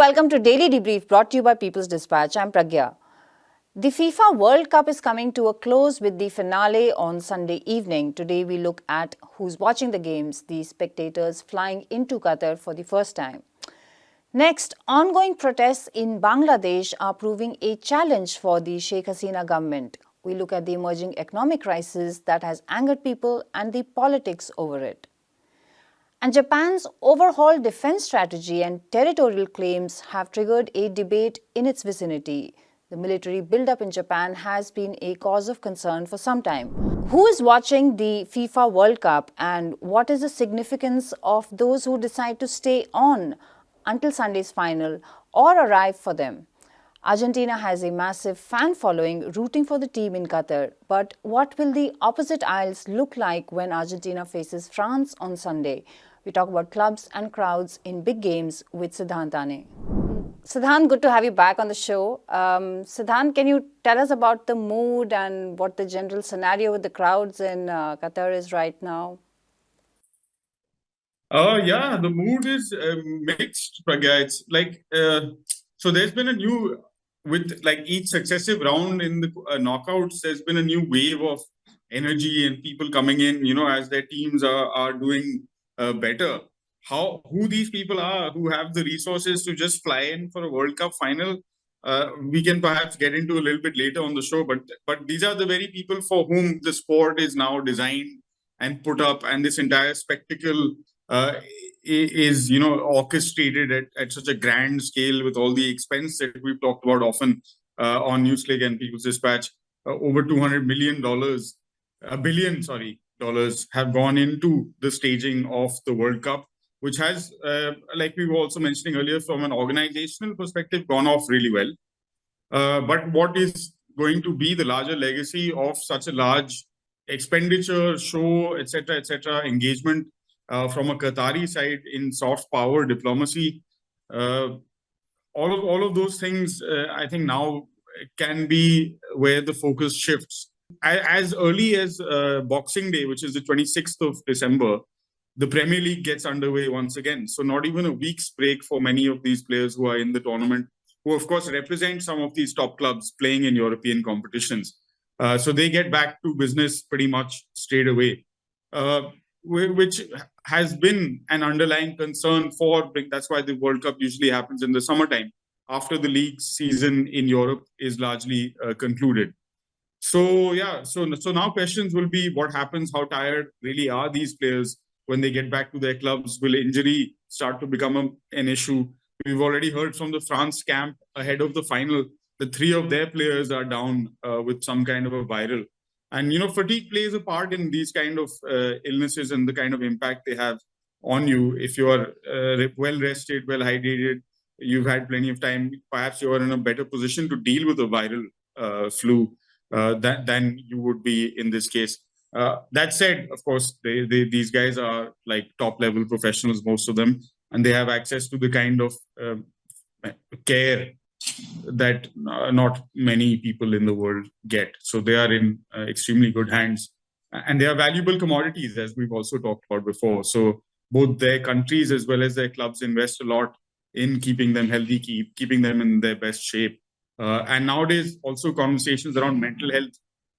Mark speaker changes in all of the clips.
Speaker 1: welcome to Daily Debrief brought to you by People's Dispatch. I'm Pragya. The FIFA World Cup is coming to a close with the finale on Sunday evening. Today we look at who's watching the games, the spectators flying into Qatar for the first time. Next, ongoing protests in Bangladesh are proving a challenge for the Sheikh Hasina government. We look at the emerging economic crisis that has angered people and the politics over it. And Japan's overhauled defense strategy and territorial claims have triggered a debate in its vicinity. The military buildup in Japan has been a cause of concern for some time. Who is watching the FIFA World Cup and what is the significance of those who decide to stay on until Sunday's final or arrive for them? Argentina has a massive fan following rooting for the team in Qatar. But what will the opposite aisles look like when Argentina faces France on Sunday? We talk about clubs and crowds in big games with Siddhant Ane. Siddhant, good to have you back on the show. Siddhant, can you tell us about the mood and what the general scenario with the crowds in Qatar is right now?
Speaker 2: Yeah, the mood is mixed, Pragya. It's like, so there's been a new, with like each successive round in the knockouts, there's been a new wave of energy and people coming in, as their teams are doing better. Who these people are who have the resources to just fly in for a World Cup final, we can perhaps get into a little bit later on the show. But these are the very people for whom the sport is now designed and put up, and this entire spectacle is orchestrated at such a grand scale with all the expense that we've talked about often on Newsleak and People's Dispatch. Over $200 million, a billion, sorry, dollars have gone into the staging of the World Cup, which has, like we were also mentioning earlier, from an organizational perspective, gone off really well. But what is going to be the larger legacy of such a large expenditure, show, etc., engagement from a Qatari side in soft power diplomacy? All of those things, I think now can be where the focus shifts. As early as Boxing Day, which is the 26th of December, the Premier League gets underway once again. So not even a week's break for many of these players who are in the tournament, who of course represent some of these top clubs playing in European competitions. So they get back to business pretty much straight away, which has been an underlying concern that's why the World Cup usually happens in the summertime, after the league season in Europe is largely concluded. So now questions will be what happens, how tired really are these players when they get back to their clubs? Will injury start to become an issue? We've already heard from the France camp ahead of the final, the 3 of their players are down with some kind of a viral. And, fatigue plays a part in these kind of illnesses and the kind of impact they have on you. If you are well rested, well hydrated, you've had plenty of time, perhaps you're in a better position to deal with a viral flu than you would be in this case. That said, of course, these guys are like top level professionals, most of them, and they have access to the kind of care that not many people in the world get. So they are in extremely good hands, and they are valuable commodities, as we've also talked about before. So both their countries as well as their clubs invest a lot in keeping them healthy, keeping them in their best shape. And nowadays, also conversations around mental health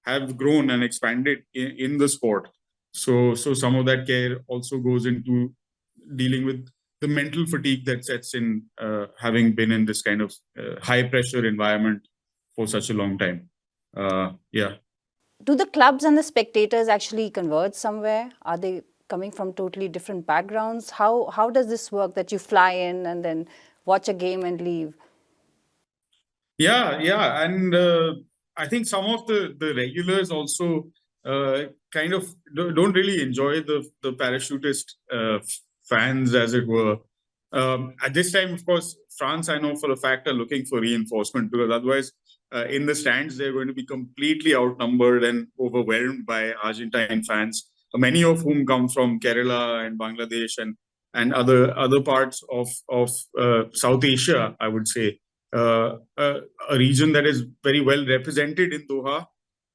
Speaker 2: have grown and expanded in the sport. So some of that care also goes into dealing with the mental fatigue that sets in having been in this kind of high pressure environment for such a long time. Yeah.
Speaker 1: Do the clubs and the spectators actually converge somewhere? Are they coming from totally different backgrounds? How does this work that you fly in and then watch a game and leave?
Speaker 2: Yeah. And I think some of the regulars also kind of don't really enjoy the parachutist fans, as it were. At this time, of course, France, I know for a fact, are looking for reinforcement, because otherwise, in the stands, they're going to be completely outnumbered and overwhelmed by Argentine fans, many of whom come from Kerala and Bangladesh and other parts of South Asia, I would say. A region that is very well represented in Doha.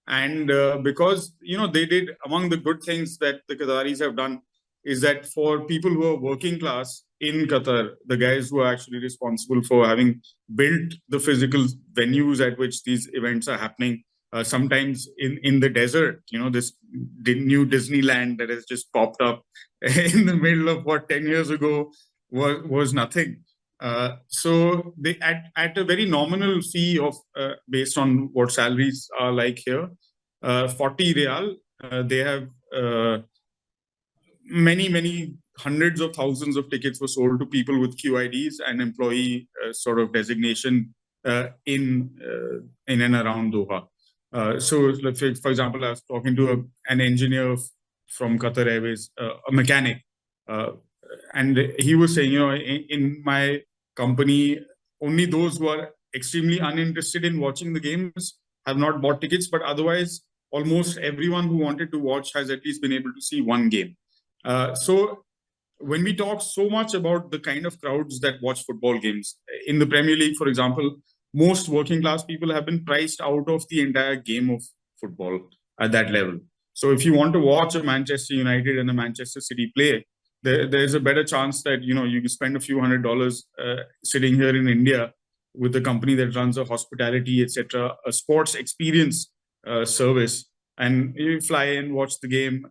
Speaker 2: And because, they did, among the good things that the Qataris have done is that for people who are working class in Qatar, the guys who are actually responsible for having built the physical venues at which these events are happening, sometimes in the desert, this new Disneyland that has just popped up in the middle of what 10 years ago was nothing. So they at a very nominal fee of based on what salaries are like here, 40 real, they have many hundreds of thousands of tickets were sold to people with QIDs and employee sort of designation in and around Doha. So, let's say, for example, I was talking to an engineer from Qatar Airways, a mechanic, uh, and he was saying, in my company, only those who are extremely uninterested in watching the games have not bought tickets, but otherwise, almost everyone who wanted to watch has at least been able to see one game. So when we talk so much about the kind of crowds that watch football games in the Premier League, for example, most working class people have been priced out of the entire game of football at that level. So if you want to watch a Manchester United and a Manchester City play, there's a better chance that you can spend a few $100 sitting here in India with a company that runs a hospitality, etc., a sports experience service, and you fly in, watch the game,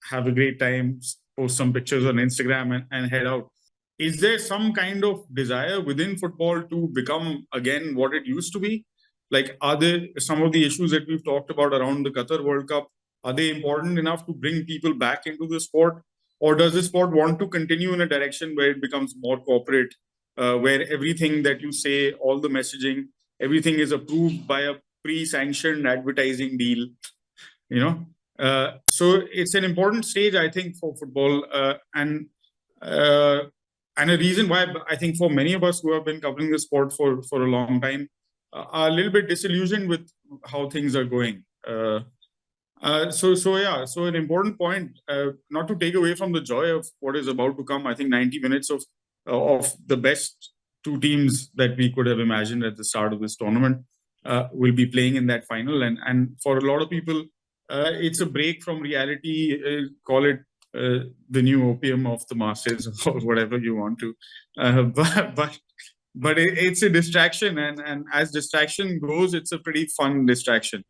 Speaker 2: have a great time, post some pictures on Instagram, and head out. Is there some kind of desire within football to become again what it used to be? Like, are there some of the issues that we've talked about around the Qatar World Cup? Are they important enough to bring people back into the sport? Or does the sport want to continue in a direction where it becomes more corporate, where everything that you say, all the messaging, everything is approved by a pre-sanctioned advertising deal? So it's an important stage, I think, for football, and a reason why I think for many of us who have been covering the sport for a long time are a little bit disillusioned with how things are going. So an important point, not to take away from the joy of what is about to come. I think 90 minutes of the best two teams that we could have imagined at the start of this tournament will be playing in that final, and for a lot of people, it's a break from reality. Call it the new opium of the masses, or whatever you want to. But it's a distraction, and as distraction goes, it's a pretty fun distraction.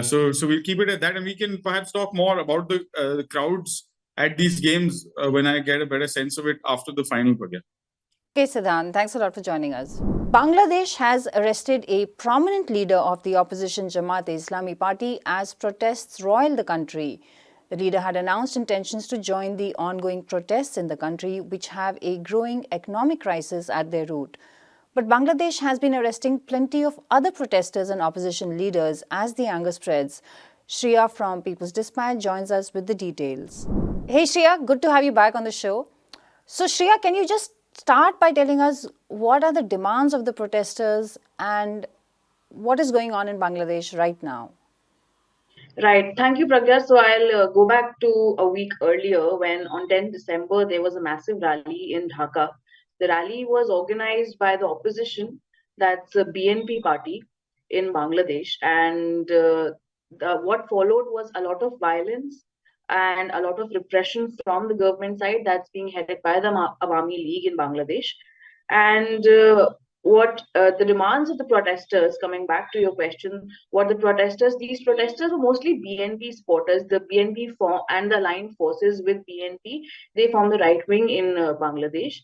Speaker 2: So we'll keep it at that, and we can perhaps talk more about the crowds at these games when I get a better sense of it after the final, Pragya.
Speaker 1: Okay, Siddhant, thanks a lot for joining us. Bangladesh has arrested a prominent leader of the opposition Jamaat-e-Islami party as protests roiled the country. The leader had announced intentions to join the ongoing protests in the country, which have a growing economic crisis at their root. But Bangladesh has been arresting plenty of other protesters and opposition leaders as the anger spreads. Shreya from People's Dispatch joins us with the details. Hey Shreya, good to have you back on the show. So Shreya, can you just start by telling us what are the demands of the protesters and what is going on in Bangladesh right now?
Speaker 3: Right. Thank you, Pragya. So I'll go back to a week earlier when on 10th December there was a massive rally in Dhaka. The rally was organized by the opposition, that's a BNP party in Bangladesh. And what followed was a lot of violence and a lot of repression from the government side that's being headed by the Awami League in Bangladesh. And what the demands of the protesters, coming back to your question, these protesters were mostly BNP supporters. The BNP and the aligned forces with BNP, they form the right wing in Bangladesh.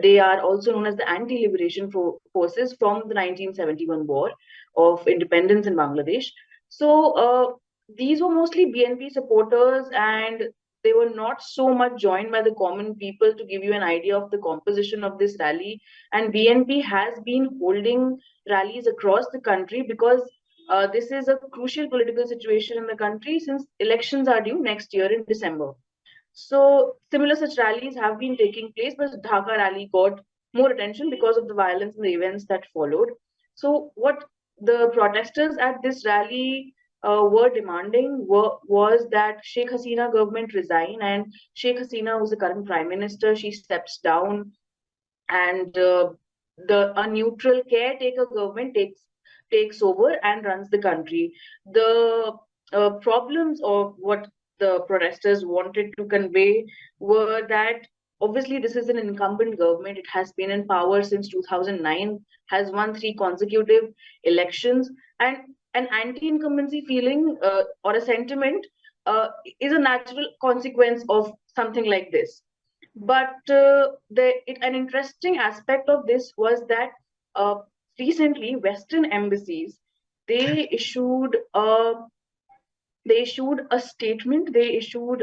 Speaker 3: They are also known as the anti-liberation forces from the 1971 war of independence in Bangladesh. So these were mostly BNP supporters, and they were not so much joined by the common people. To give you an idea of the composition of this rally, and BNP has been holding rallies across the country because this is a crucial political situation in the country since elections are due next year in December. So similar such rallies have been taking place, but Dhaka rally got more attention because of the violence and the events that followed. So what the protesters at this rally were demanding was that Sheikh Hasina government resign, and Sheikh Hasina, who's the current prime minister, she steps down, and a neutral caretaker government takes over and runs the country. The problems of what the protesters wanted to convey were that obviously this is an incumbent government. It has been in power since 2009, has won 3 consecutive elections, and an anti-incumbency feeling or a sentiment is a natural consequence of something like this. But an interesting aspect of this was that uh, recently Western embassies, they issued a statement. They issued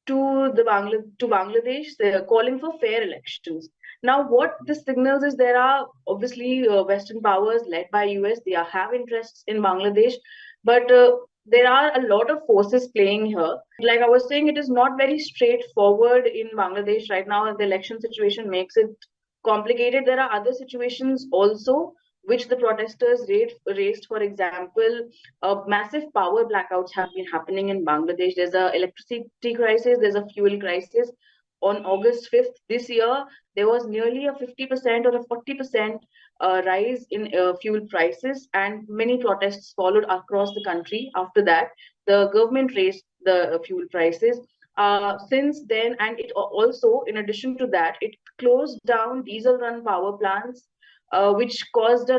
Speaker 3: to Bangladesh, they're calling for fair elections. Now, what this signals is there are obviously Western powers led by US. They have interests in Bangladesh, but there are a lot of forces playing here. Like I was saying, it is not very straightforward in Bangladesh right now. The election situation makes it complicated. There are other situations also which the protesters raised. For example, massive power blackouts have been happening in Bangladesh. There's a electricity crisis, there's a fuel crisis. On August 5th this year, there was nearly a 50% or a 40% rise in fuel prices, and many protests followed across the country. After that, the government raised the fuel prices. Since then, and it also, in addition to that, it closed down diesel run power plants, which caused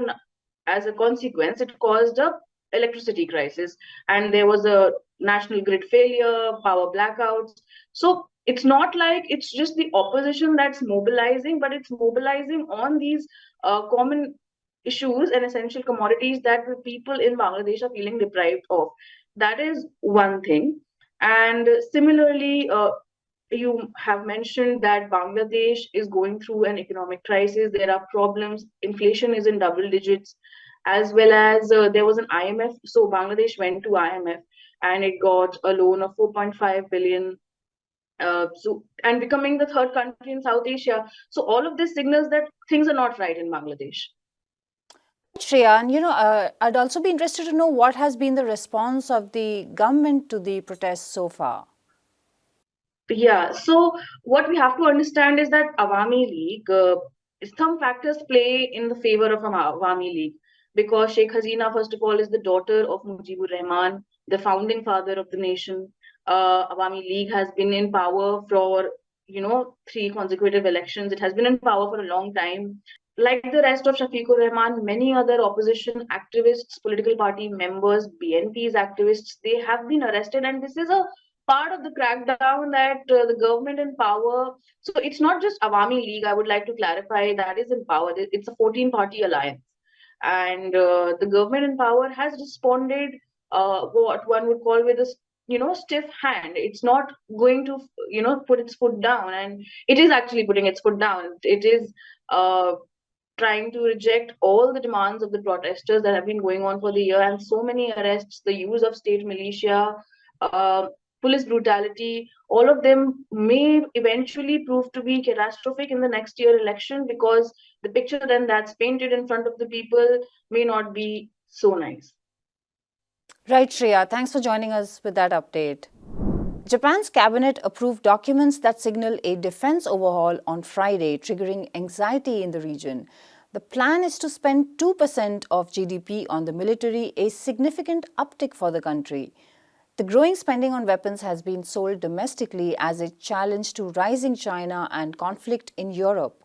Speaker 3: as a consequence, it caused a electricity crisis, and there was a national grid failure, power blackouts. So it's not like it's just the opposition that's mobilizing, but it's mobilizing on these common issues and essential commodities that the people in Bangladesh are feeling deprived of. That is one thing. And similarly, you have mentioned that Bangladesh is going through an economic crisis. There are problems. Inflation is in double digits, as well as there was an IMF. So Bangladesh went to IMF and it got a loan of 4.5 billion. And becoming the third country in South Asia. So all of this signals that things are not right in Bangladesh.
Speaker 1: Shreya, and I'd also be interested to know what has been the response of the government to the protests so far.
Speaker 3: Yeah, so what we have to understand is that Awami League, some factors play in the favor of Awami League, because Sheikh Hasina, first of all, is the daughter of Mujibur Rahman, the founding father of the nation. Awami League has been in power for 3 consecutive elections. It has been in power for a long time. Like the rest of Shafiqur Rahman, many other opposition activists, political party members, BNP's activists, they have been arrested, and this is a part of the crackdown that the government in power. So it's not just Awami League. I would like to clarify that is in power. It's a 14-party alliance, and the government in power has responded what one would call with a stiff hand. It's not going to put its foot down, and it is actually putting its foot down. It is trying to reject all the demands of the protesters that have been going on for the year, and so many arrests, the use of state militia, police brutality, all of them may eventually prove to be catastrophic in the next year election, because the picture then that's painted in front of the people may not be so nice.
Speaker 1: Right, Shreya. Thanks for joining us with that update. Japan's cabinet approved documents that signal a defense overhaul on Friday, triggering anxiety in the region. The plan is to spend 2% of GDP on the military, a significant uptick for the country. The growing spending on weapons has been sold domestically as a challenge to rising China and conflict in Europe.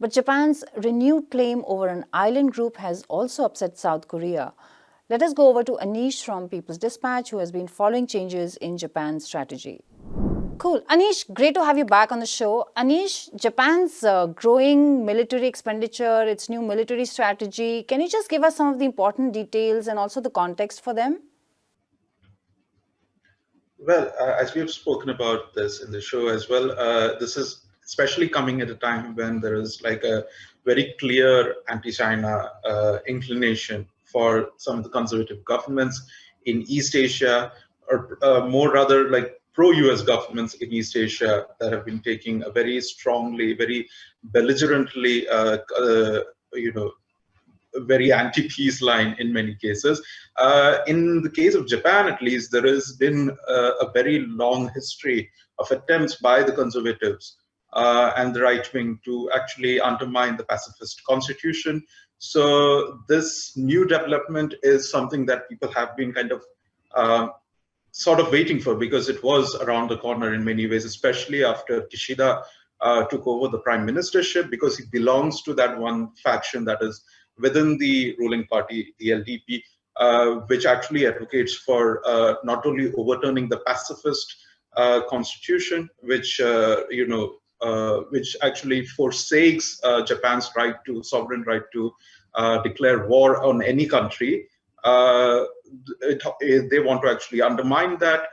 Speaker 1: But Japan's renewed claim over an island group has also upset South Korea. Let us go over to Anish from People's Dispatch, who has been following changes in Japan's strategy. Cool. Anish, great to have you back on the show. Anish, Japan's growing military expenditure, its new military strategy, can you just give us some of the important details and also the context for them?
Speaker 4: Well, as we have spoken about this in the show as well, this is especially coming at a time when there is like a very clear anti-China inclination for some of the conservative governments in East Asia, or more rather like pro-US governments in East Asia that have been taking a very strongly, very belligerently, very anti-peace line in many cases. In the case of Japan, at least, there has been a very long history of attempts by the conservatives and the right wing to actually undermine the pacifist constitution. So this new development is something that people have been kind of sort of waiting for, because it was around the corner in many ways, especially after Kishida took over the prime ministership, because he belongs to that one faction that is within the ruling party, the LDP, which actually advocates for not only overturning the pacifist constitution, which which actually forsakes Japan's sovereign right to declare war on any country. They want to actually undermine that,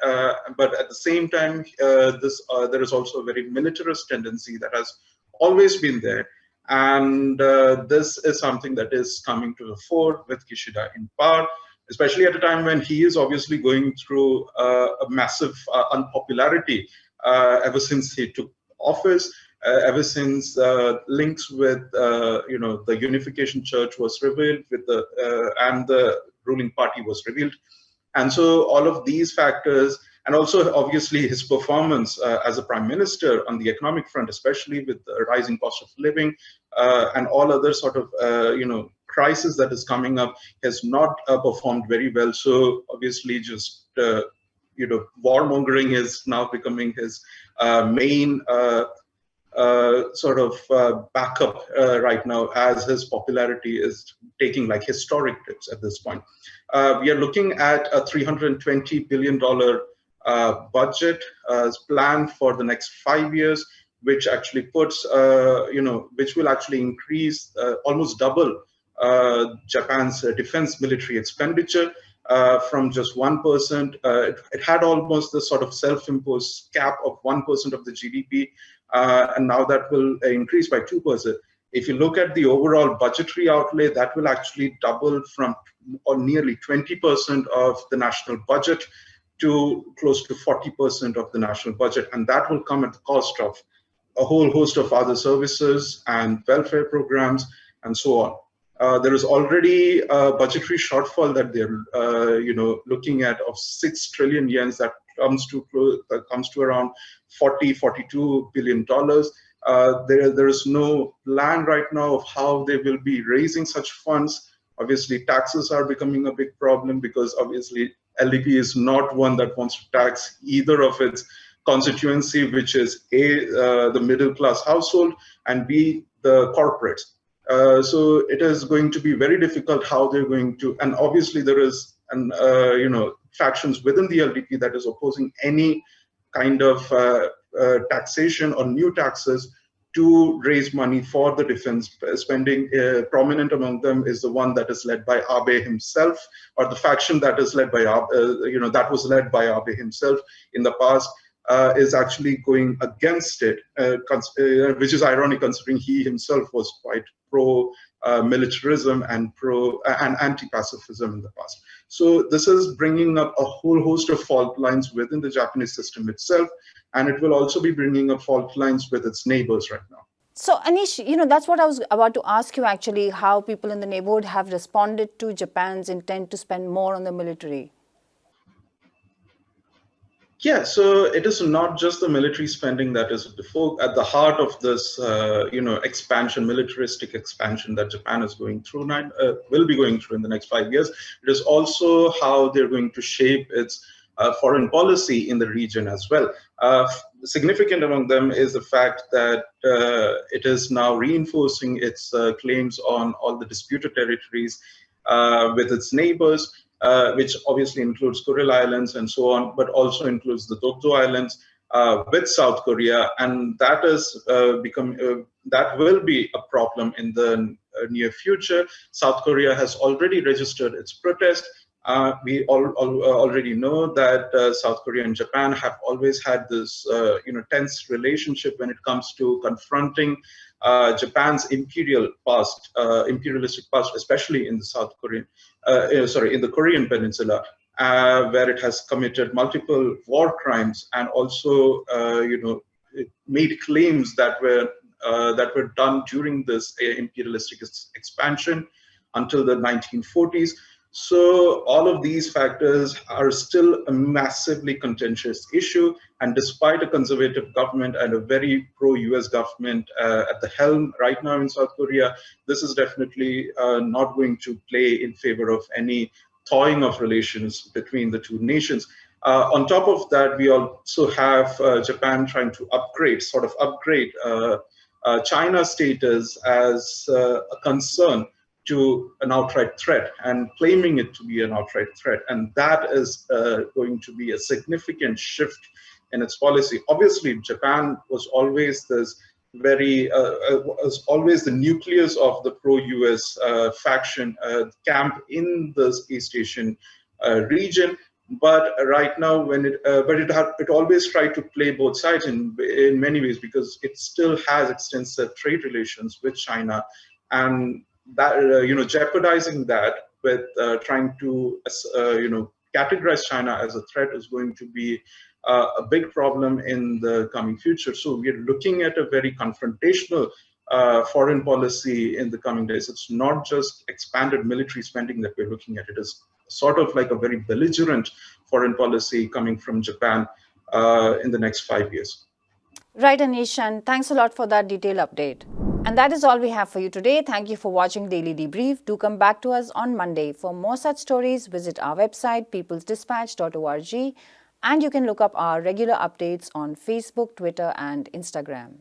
Speaker 4: but at the same time, there is also a very militarist tendency that has always been there, and this is something that is coming to the fore with Kishida in power, especially at a time when he is obviously going through a massive unpopularity ever since he took office. Ever since links with the Unification Church was revealed, with and the ruling party was revealed, and so all of these factors, and also obviously his performance as a prime minister on the economic front, especially with the rising cost of living and all other sort of crisis that is coming up, has not performed very well. So obviously, just warmongering is now becoming his main backup right now, as his popularity is taking like historic dips at this point. We are looking at a $320 billion budget planned for the next 5 years, which actually puts, which will actually increase, almost double Japan's defense military expenditure. From just 1%, it had almost the sort of self-imposed cap of 1% of the GDP, and now that will increase by 2%. If you look at the overall budgetary outlay, that will actually double from nearly 20% of the national budget to close to 40% of the national budget, and that will come at the cost of a whole host of other services and welfare programs and so on. There is already a budgetary shortfall that they're looking at of 6 trillion yen, that comes to around $42 billion. There is no plan right now of how they will be raising such funds. Obviously, taxes are becoming a big problem, because obviously LDP is not one that wants to tax either of its constituency, which is A, the middle class household, and B, the corporates. So it is going to be very difficult how they're going to, and obviously there is factions within the LDP that is opposing any kind of taxation or new taxes to raise money for the defense spending. Prominent among them is the one that is led by Abe himself, or the faction that is led by that was led by Abe himself in the past. Is actually going against it, which is ironic considering he himself was quite pro-militarism and anti-pacifism in the past. So this is bringing up a whole host of fault lines within the Japanese system itself, and it will also be bringing up fault lines with its neighbors right now.
Speaker 1: So Anish, that's what I was about to ask you actually, how people in the neighborhood have responded to Japan's intent to spend more on the military.
Speaker 4: Yeah, so it is not just the military spending that is at the heart of this, expansion, militaristic expansion that Japan is going through now, will be going through in the next 5 years. It is also how they're going to shape its foreign policy in the region as well. Significant among them is the fact that it is now reinforcing its claims on all the disputed territories with its neighbors. Which obviously includes Kuril Islands and so on, but also includes the Dokdo Islands with South Korea, and that is that will be a problem in the near future. South Korea has already registered its protest. We already know that South Korea and Japan have always had this tense relationship when it comes to confronting Japan's imperialistic past, especially in the in the Korean Peninsula, where it has committed multiple war crimes and also, it made claims that were done during this imperialistic expansion until the 1940s. So all of these factors are still a massively contentious issue, and despite a conservative government and a very pro-US government at the helm right now in South Korea, this is definitely not going to play in favor of any thawing of relations between the two nations. On top of that, we also have Japan trying to upgrade China's status as a concern to an outright threat and claiming it to be an outright threat. And that is going to be a significant shift in its policy. Obviously, Japan was always this was always the nucleus of the pro-US faction camp in the East Asian region. But right now, it always tried to play both sides in many ways, because it still has extensive trade relations with China, and that jeopardizing that with trying to categorize China as a threat is going to be a big problem in the coming future. So we're looking at a very confrontational foreign policy in the coming days. It's not just expanded military spending that we're looking at. It is sort of like a very belligerent foreign policy coming from Japan in the next 5 years.
Speaker 1: Right, Anish, and thanks a lot for that detailed update. And that is all we have for you today. Thank you for watching Daily Debrief. Do come back to us on Monday. For more such stories, visit our website, peoplesdispatch.org, and you can look up our regular updates on Facebook, Twitter, and Instagram.